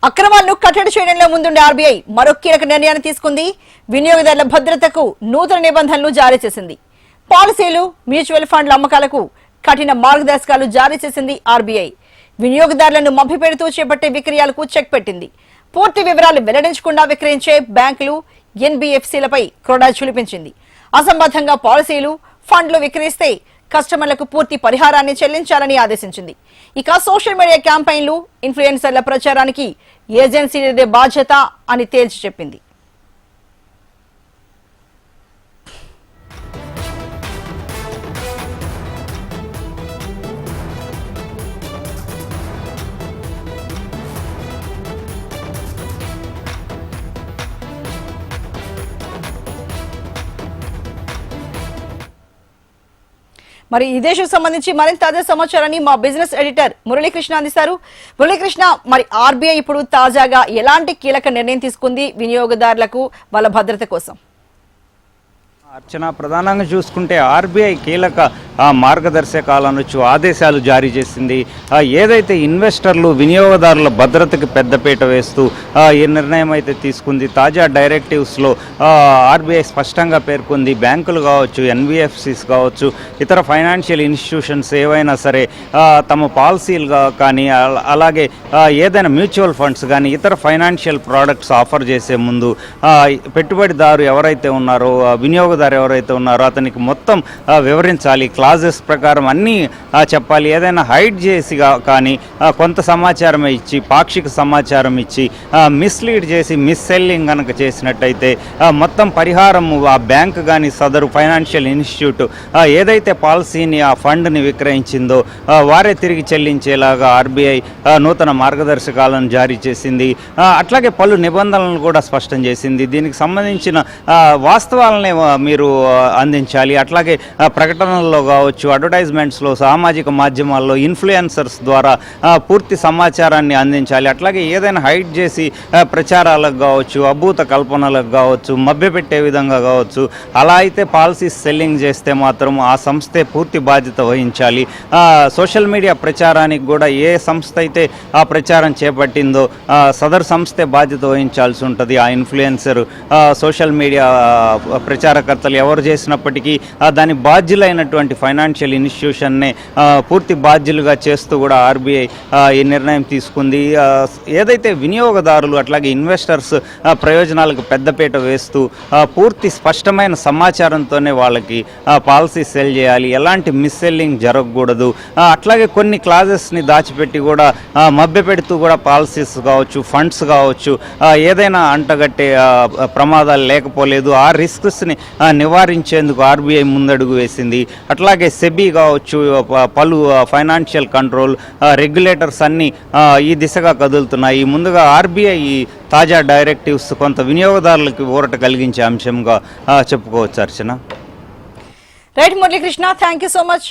అక్రమాలను కట్టడి చేయడంలో ముందుండే ఆర్బీఐ మరో కీలక నిర్ణయాన్ని తీసుకుంది. వినియోగదారుల భద్రతకు నూతన నిబంధనలు జారీ చేసింది. పాలసీలు, మ్యూచువల్ ఫండ్ల అమ్మకాలకు కఠిన మార్గదర్శకాలు జారీ చేసింది ఆర్బీఐ. వినియోగదారులను మభ్యపెడుతూ చేపట్టే విక్రయాలకు చెక్ పెట్టింది. పూర్తి వివరాలు వెల్లడించకుండా విక్రయించే బ్యాంకులు, ఎన్బీఎఫ్సీలపై క్రోడా చులిపించింది. అసంబద్ధంగా పాలసీలు, ఫండ్లు విక్రయిస్తే కస్టమర్లకు పూర్తి పరిహారాన్ని చెల్లించాలని ఆదేశించింది. ఇక సోషల్ మీడియా క్యాంపెయిన్లు, ఇన్ఫ్లుయెన్సర్ల ప్రచారానికి ఏజెన్సీలదే బాధ్యత అని తేల్చి చెప్పింది. మరి ఈ దేశం సంబంధించి మరింత తాజా సమాచారాన్ని మా బిజినెస్ ఎడిటర్ మురళీకృష్ణ అందిస్తారు. మురళీకృష్ణ, మరి ఆర్బీఐ ఇప్పుడు తాజాగా ఎలాంటి కీలక నిర్ణయం తీసుకుంది వినియోగదారులకు వాళ్ళ భద్రత కోసం? అర్చన, ప్రధానంగా చూసుకుంటే ఆర్బీఐ కీలక మార్గదర్శకాలు అనొచ్చు, ఆదేశాలు జారీ చేసింది. ఏదైతే ఇన్వెస్టర్లు, వినియోగదారుల భద్రతకి పెద్దపీట వేస్తూ ఈ నిర్ణయం అయితే తీసుకుంది. తాజా డైరెక్టివ్స్లో ఆర్బీఐ స్పష్టంగా పేర్కొంది, బ్యాంకులు కావచ్చు, ఎన్బిఎఫ్సిస్ కావచ్చు, ఇతర ఫైనాన్షియల్ ఇన్స్టిట్యూషన్స్ ఏవైనా సరే తమ పాలసీలు కానీ అలాగే ఏదైనా మ్యూచువల్ ఫండ్స్ కానీ ఇతర ఫైనాన్షియల్ ప్రోడక్ట్స్ ఆఫర్ చేసే ముందు పెట్టుబడిదారు ఎవరైతే ఉన్నారో, వినియోగదారు ఎవరైతే ఉన్నారో అతనికి మొత్తం వివరించాలి. క్లాజెస్ ప్రకారం అన్నీ చెప్పాలి. ఏదైనా హైడ్ చేసి కానీ కొంత సమాచారం ఇచ్చి, పాక్షిక సమాచారం ఇచ్చి మిస్లీడ్ చేసి మిస్సెల్లింగ్ కనుక చేసినట్టయితే మొత్తం పరిహారం ఆ బ్యాంక్ కానీ సదరు ఫైనాన్షియల్ ఇన్స్టిట్యూట్ ఏదైతే పాలసీని, ఆ ఫండ్ని విక్రయించిందో వారే తిరిగి చెల్లించేలాగా ఆర్బీఐ నూతన మార్గదర్శకాలను జారీ చేసింది. అట్లాగే పలు నిబంధనలను కూడా స్పష్టం చేసింది. దీనికి సంబంధించిన వాస్తవాలనే మీరు అందించాలి. అట్లాగే ప్రకటనల్లో కావచ్చు, అడ్వర్టైజ్మెంట్స్లో, సామాజిక మాధ్యమాల్లో ఇన్ఫ్లుయెన్సర్స్ ద్వారా పూర్తి సమాచారాన్ని అందించాలి. అట్లాగే ఏదైనా హైడ్ చేసి ప్రచారాలకు కావచ్చు, అభూత కల్పనలకు కావచ్చు, మభ్యపెట్టే విధంగా కావచ్చు, అలా అయితే పాలసీస్ సెల్లింగ్ చేస్తే మాత్రం ఆ సంస్థే పూర్తి బాధ్యత వహించాలి. సోషల్ మీడియా ప్రచారానికి కూడా ఏ సంస్థ అయితే ఆ ప్రచారం చేపట్టిందో సదరు సంస్థే బాధ్యత వహించాల్సి ఉంటుంది. ఆ ఇన్ఫ్లుయెన్సర్, సోషల్ మీడియా ప్రచారకర్తలు ఎవరు చేసినప్పటికీ దాని బాధ్యులైనటువంటి ఫైనాన్షియల్ ఇన్స్టిట్యూషన్నే పూర్తి బాధ్యులుగా చేస్తూ కూడా ఆర్బీఐ ఈ నిర్ణయం తీసుకుంది. ఏదైతే వినియోగదారులు అట్లాగే ఇన్వెస్టర్స్ ప్రయోజనాలకు పెద్దపీట వేస్తూ పూర్తి స్పష్టమైన సమాచారంతోనే వాళ్ళకి పాలసీ సెల్ చేయాలి, ఎలాంటి మిస్సెల్లింగ్ జరగకూడదు. అట్లాగే కొన్ని క్లాజెస్ని దాచిపెట్టి కూడా మభ్యపెడుతూ కూడా పాలసీస్ కావచ్చు, ఫండ్స్ కావచ్చు, ఏదైనా అంటగట్టే ప్రమాదాలు లేకపోలేదు. ఆ రిస్క్స్ని నివారించేందుకు ఆర్బీఐ ముందడుగు వేసింది. అట్లాగే సెబీ కావచ్చు, పలు ఫైనాన్షియల్ కంట్రోల్ రెగ్యులేటర్స్ అన్నీ ఈ దిశగా కదులుతున్నాయి. ముందుగా ఆర్బీఐ తాజా డైరెక్టివ్స్ కొంత వినియోగదారులకు ఊరట కలిగించే అంశంగా చెప్పుకోవచ్చు. Archana. Right Muralikrishna, thank you so much.